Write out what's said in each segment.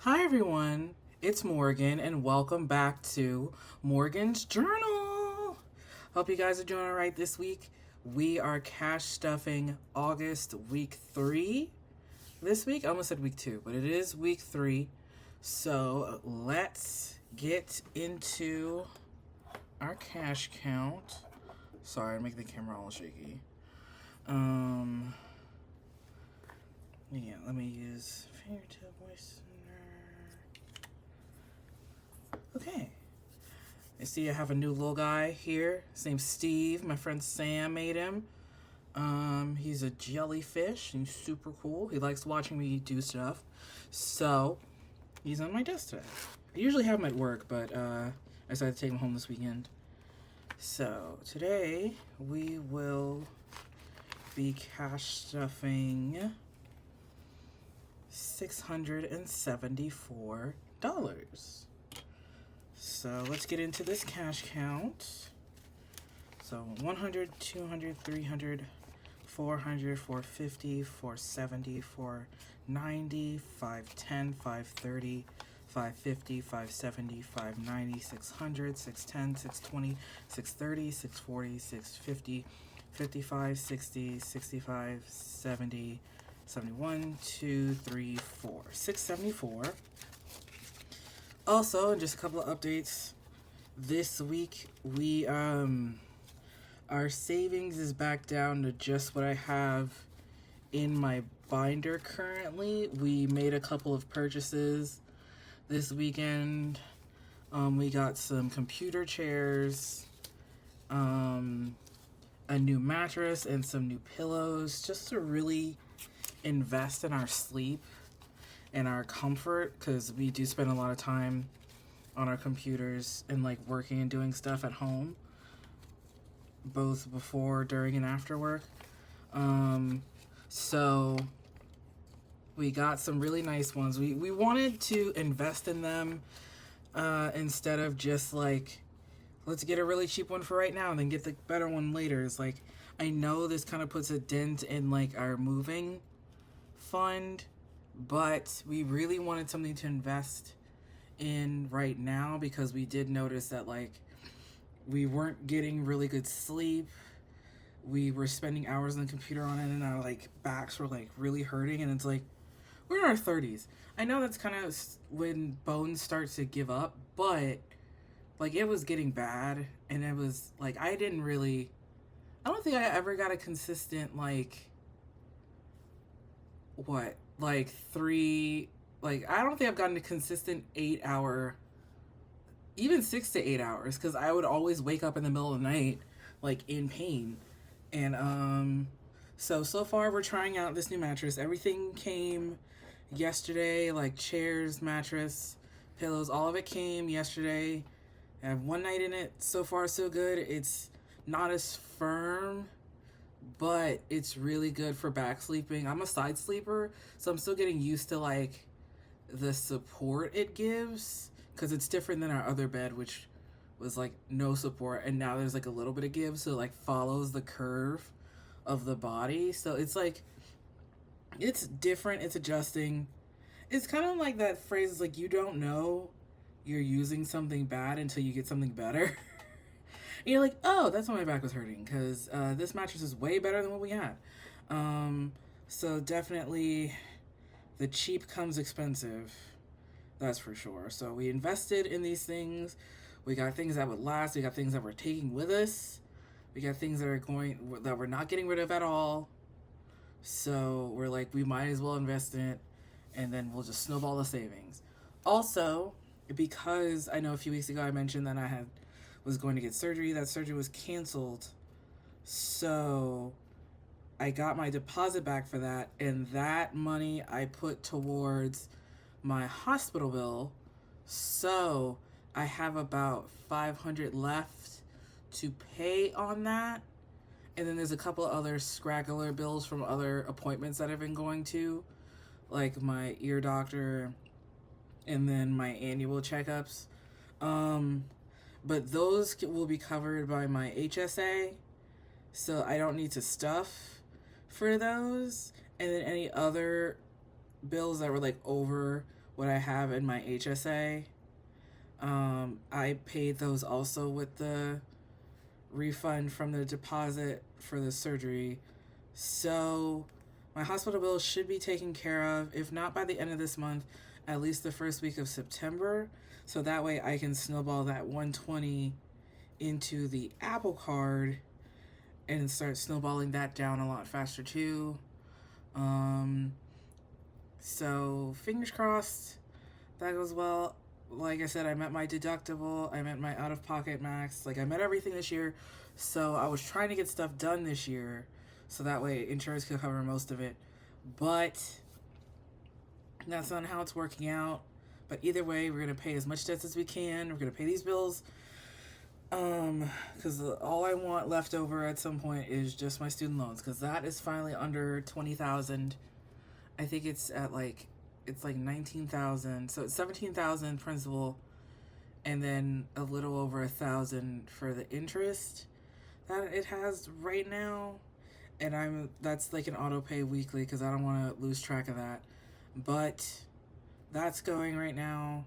Hi everyone, it's Morgan and welcome back to Morgan's Journal. Hope you guys are doing alright this week. We are cash stuffing August week 3. This week, I almost said week 2, but it is week 3. So let's get into our cash count. Sorry, I'm making the camera all shaky. Yeah, let me use fingertip moistener. Okay. You see I have a new little guy here. His name's Steve. My friend Sam made him. He's a jellyfish and he's super cool. He likes watching me do stuff. So, he's on my desk today. I usually have him at work, but I decided to take him home this weekend. So, today we will be cash stuffing $674. So let's get into this cash count. So 100, 200, 300, 400, 450, 470, 490, 510, 530, 550, 570, 590, 600, 610, 620, 630, 640, 650, 55, 60, 65, 70, 71, 2, 3, 4. 674. Also, just a couple of updates. This week, our savings is back down to just what I have in my binder currently. We made a couple of purchases this weekend. We got some computer chairs, a new mattress, and some new pillows just to really invest in our sleep and our comfort, because we do spend a lot of time on our computers and like working and doing stuff at home, both before, during, and after work. So we got some really nice ones. We wanted to invest in them instead of just like, let's get a really cheap one for right now and then get the better one later. It's like, I know this kind of puts a dent in like our moving fund, but we really wanted something to invest in right now because we did notice that like we weren't getting really good sleep. We were spending hours on the computer on it and our like backs were like really hurting, and it's like we're in our 30s. I know that's kind of when bones start to give up, but like it was getting bad, and it was like I don't think I ever got a consistent like I don't think I've gotten a consistent 8 hour, even 6 to 8 hours, because I would always wake up in the middle of the night like in pain. And so far we're trying out this new mattress. Everything came yesterday, like chairs, mattress, pillows, all of it came yesterday. I have one night in it. So far so good. It's not as firm, but it's really good for back sleeping. I'm a side sleeper, so I'm still getting used to like the support it gives, because it's different than our other bed, which was like no support, and now there's like a little bit of give, so it like follows the curve of the body. So it's like it's different, it's adjusting. It's kind of like that phrase, like you don't know you're using something bad until you get something better. And you're like, oh, that's why my back was hurting, because this mattress is way better than what we had. So definitely the cheap comes expensive. That's for sure. So we invested in these things. We got things that would last. We got things that we're taking with us. We got things that we're not getting rid of at all. So we're like, we might as well invest in it, and then we'll just snowball the savings. Also, because I know a few weeks ago I mentioned that I was going to get surgery. That surgery was canceled. So I got my deposit back for that, and that money I put towards my hospital bill. So I have about $500 left to pay on that. And then there's a couple of other scraggler bills from other appointments that I've been going to, like my ear doctor and then my annual checkups. But those will be covered by my HSA, so I don't need to stuff for those. And then any other bills that were like over what I have in my HSA. I paid those also with the refund from the deposit for the surgery. So my hospital bill should be taken care of, if not by the end of this month, at least the first week of September. So that way I can snowball that 120 into the Apple Card and start snowballing that down a lot faster too. So fingers crossed that goes well. Like I said, I met my deductible, I met my out-of-pocket max, like I met everything this year. So I was trying to get stuff done this year so that way insurance could cover most of it. But that's not how it's working out. But either way, we're going to pay as much debt as we can. We're going to pay these bills. Because all I want left over at some point is just my student loans. Because that is finally under $20,000. I think it's at like 19,000. So it's 17,000 principal, and then a little over 1,000 for the interest that it has right now. And that's like an auto pay weekly because I don't want to lose track of that. But that's going right now.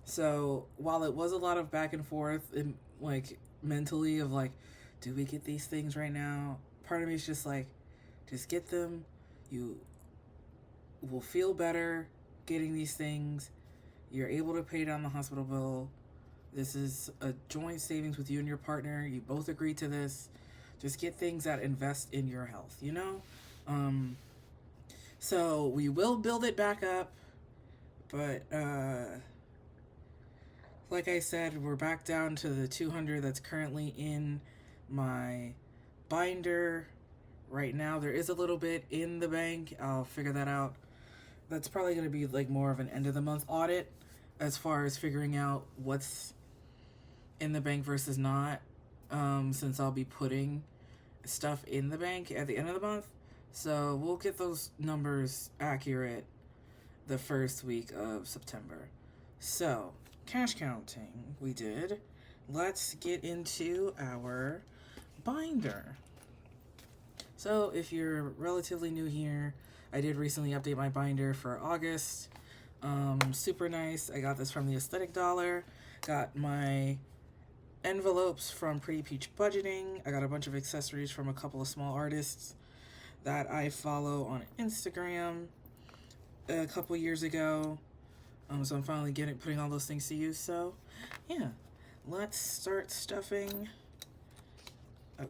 So while it was a lot of back and forth, in, like mentally of like, do we get these things right now? Part of me is just like, just get them. You will feel better getting these things. You're able to pay down the hospital bill. This is a joint savings with you and your partner. You both agreed to this. Just get things that invest in your health, you know? So we will build it back up, but like I said, we're back down to the 200 that's currently in my binder right now. There is a little bit in the bank. I'll figure that out. That's probably going to be like more of an end of the month audit as far as figuring out what's in the bank versus not, since I'll be putting stuff in the bank at the end of the month. So we'll get those numbers accurate the first week of September. So cash counting we did. Let's get into our binder. So if you're relatively new here, I did recently update my binder for August. Super nice. I got this from the Aesthetic Dollar. Got my envelopes from Pretty Peach Budgeting. I got a bunch of accessories from a couple of small artists that I follow on Instagram a couple years ago. So I'm finally putting all those things to use. So yeah, let's start stuffing. Okay.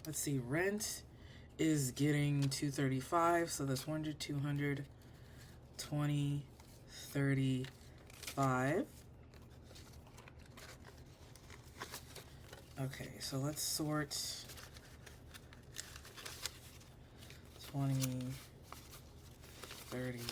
Let's see. Rent is getting $235. So that's 100, 200, 20, 35. Okay, so let's sort 20, 35.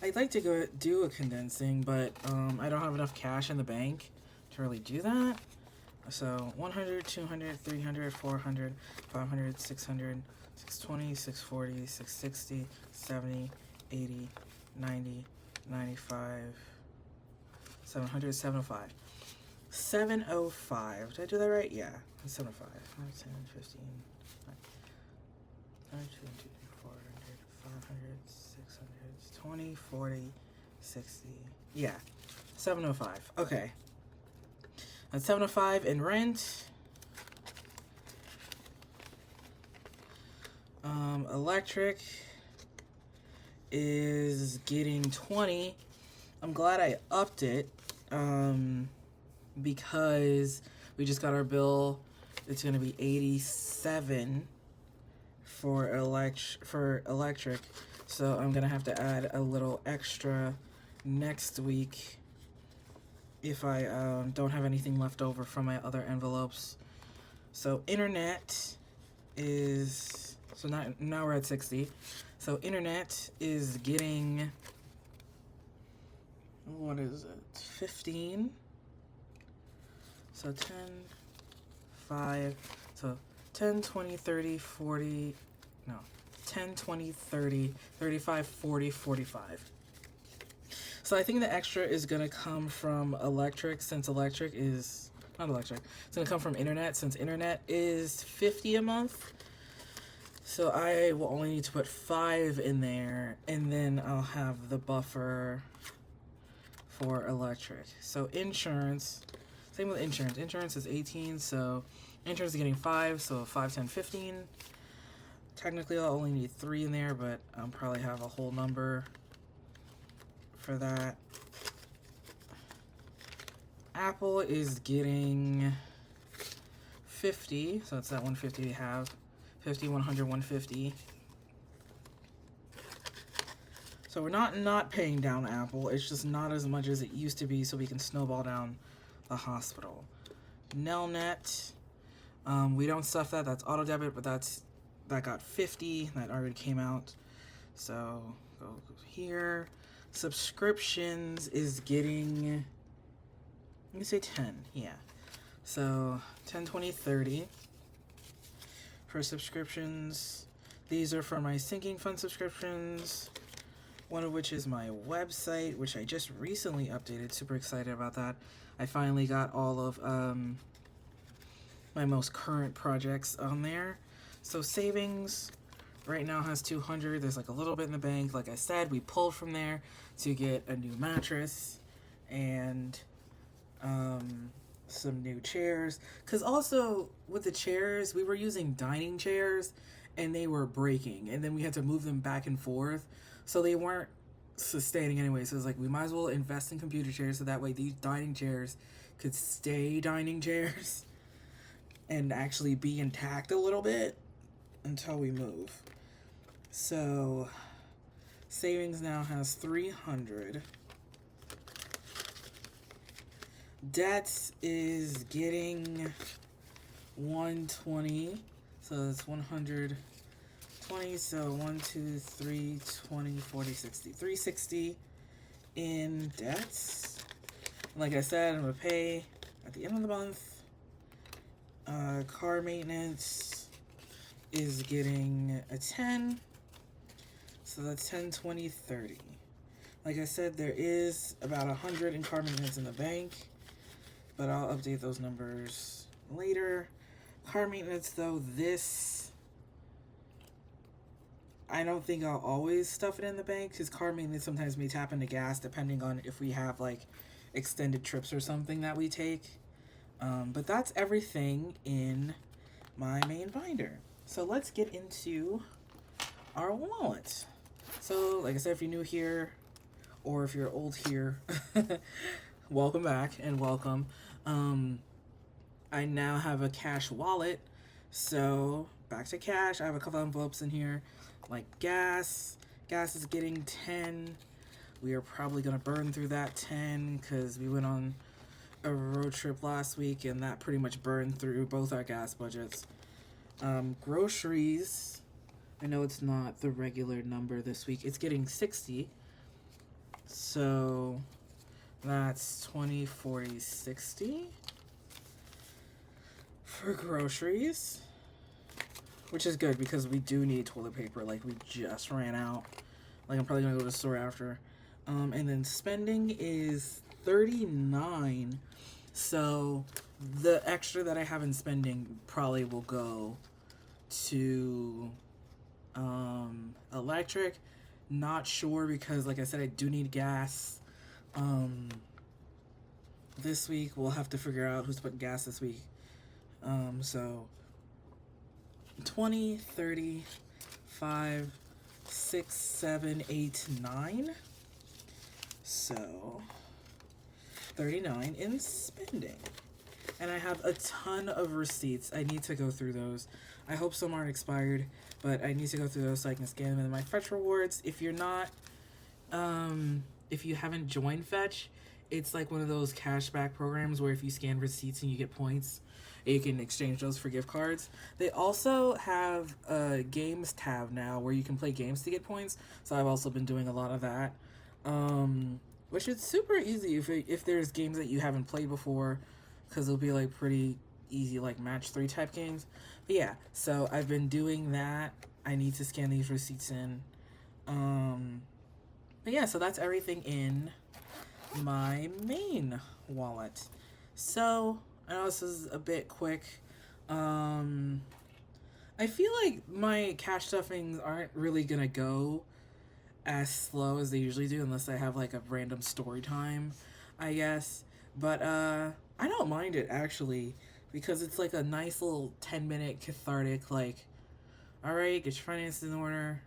I'd like to go do a condensing, but I don't have enough cash in the bank to really do that. So 100, 200, 300, 400, 500, 600, 620, 640, 660, 70, 80, 90, 95, 700, 705. 705. Did I do that right? Yeah. 705. 10, 15, 500, 500, 600, 20, 40, 60. Yeah. 705. Okay. That's 705 in rent. Electric is getting 20. I'm glad I upped it. Because we just got our bill. It's going to be 87 for electric. So I'm going to have to add a little extra next week if I don't have anything left over from my other envelopes. So internet is, so now we're at 60. So internet is getting, what is it, 15. So 10, 5, so 10, 20, 30, 40, no, 10, 20, 30, 35, 40, 45. So I think the extra is going to come from electric, since electric is, not electric, it's going to come from internet, since internet is $50 a month. So I will only need to put 5 in there, and then I'll have the buffer for electric. So insurance, same with insurance. Insurance is 18, so insurance is getting 5, so 5, 10, 15. Technically, I'll only need 3 in there, but I'll probably have a whole number for that. Apple is getting 50, so it's that 150 they have. 50, 100, 150. So we're not paying down Apple. It's just not as much as it used to be, so we can snowball down the hospital. Nelnet, we don't stuff that. That's auto debit, but that got 50. That already came out. So go here. Subscriptions is getting, let me say 10. Yeah. So 10, 20, 30 for subscriptions. These are for my sinking fund subscriptions, one of which is my website, which I just recently updated. Super excited about that. I finally got all of my most current projects on there. So savings right now has 200. There's like a little bit in the bank. Like I said, we pulled from there to get a new mattress and some new chairs. Because also with the chairs, we were using dining chairs and they were breaking. And then we had to move them back and forth. So they weren't sustaining anyway. So it's like we might as well invest in computer chairs so that way these dining chairs could stay dining chairs and actually be intact a little bit until we move. So savings now has 300. Debts is getting 120. So that's 120. So 1, 2, 3, 20, 40, 60. 360 in debts. Like I said, I'm going to pay at the end of the month. Car maintenance is getting a 10. So that's 10, 20, 30. Like I said, there is about 100 in car maintenance in the bank, but I'll update those numbers later. Car maintenance, though, I don't think I'll always stuff it in the bank, because car maintenance sometimes may tap into gas depending on if we have like extended trips or something that we take. But that's everything in my main binder. So let's get into our wallet. So like I said, if you're new here or if you're old here, welcome back and welcome. I now have a cash wallet. So back to cash. I have a couple envelopes in here, like gas. Gas is getting 10. We are probably going to burn through that 10 because we went on a road trip last week and that pretty much burned through both our gas budgets. Groceries, I know it's not the regular number this week. It's getting 60. So that's 20, 40, 60 for groceries, which is good because we do need toilet paper. Like we just ran out. Like I'm probably gonna go to the store after. And then spending is 39. So the extra that I have in spending probably will go to electric. Not sure because like I said, I do need gas. This week we'll have to figure out who's putting gas this week. So 20, 30, 5, 6, 7, 8, 9. So 39 in spending. And I have a ton of receipts. I need to go through those. I hope some aren't expired, but I need to go through those so I can scan them in my Fetch rewards. If you're not, if you haven't joined Fetch, it's like one of those cashback programs where if you scan receipts and you get points, you can exchange those for gift cards. They also have a games tab now where you can play games to get points. So I've also been doing a lot of that. Which is super easy if there's games that you haven't played before, because it'll be like pretty easy, like match 3 type games. But yeah, so I've been doing that. I need to scan these receipts in. But yeah, so that's everything in my main wallet. So I know this is a bit quick. I feel like my cash stuffings aren't really gonna go as slow as they usually do unless I have like a random story time, I guess. But I don't mind it actually because it's like a nice little 10-minute cathartic like, all right, get your finances in order.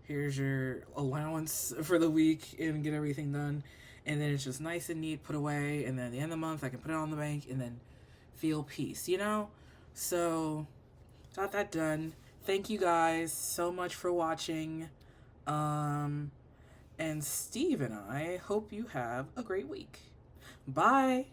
Here's your allowance for the week and get everything done. And then it's just nice and neat, put away, and then at the end of the month I can put it on the bank and then feel peace, you know? So got that done. Thank you guys so much for watching. And Steve and I hope you have a great week. Bye.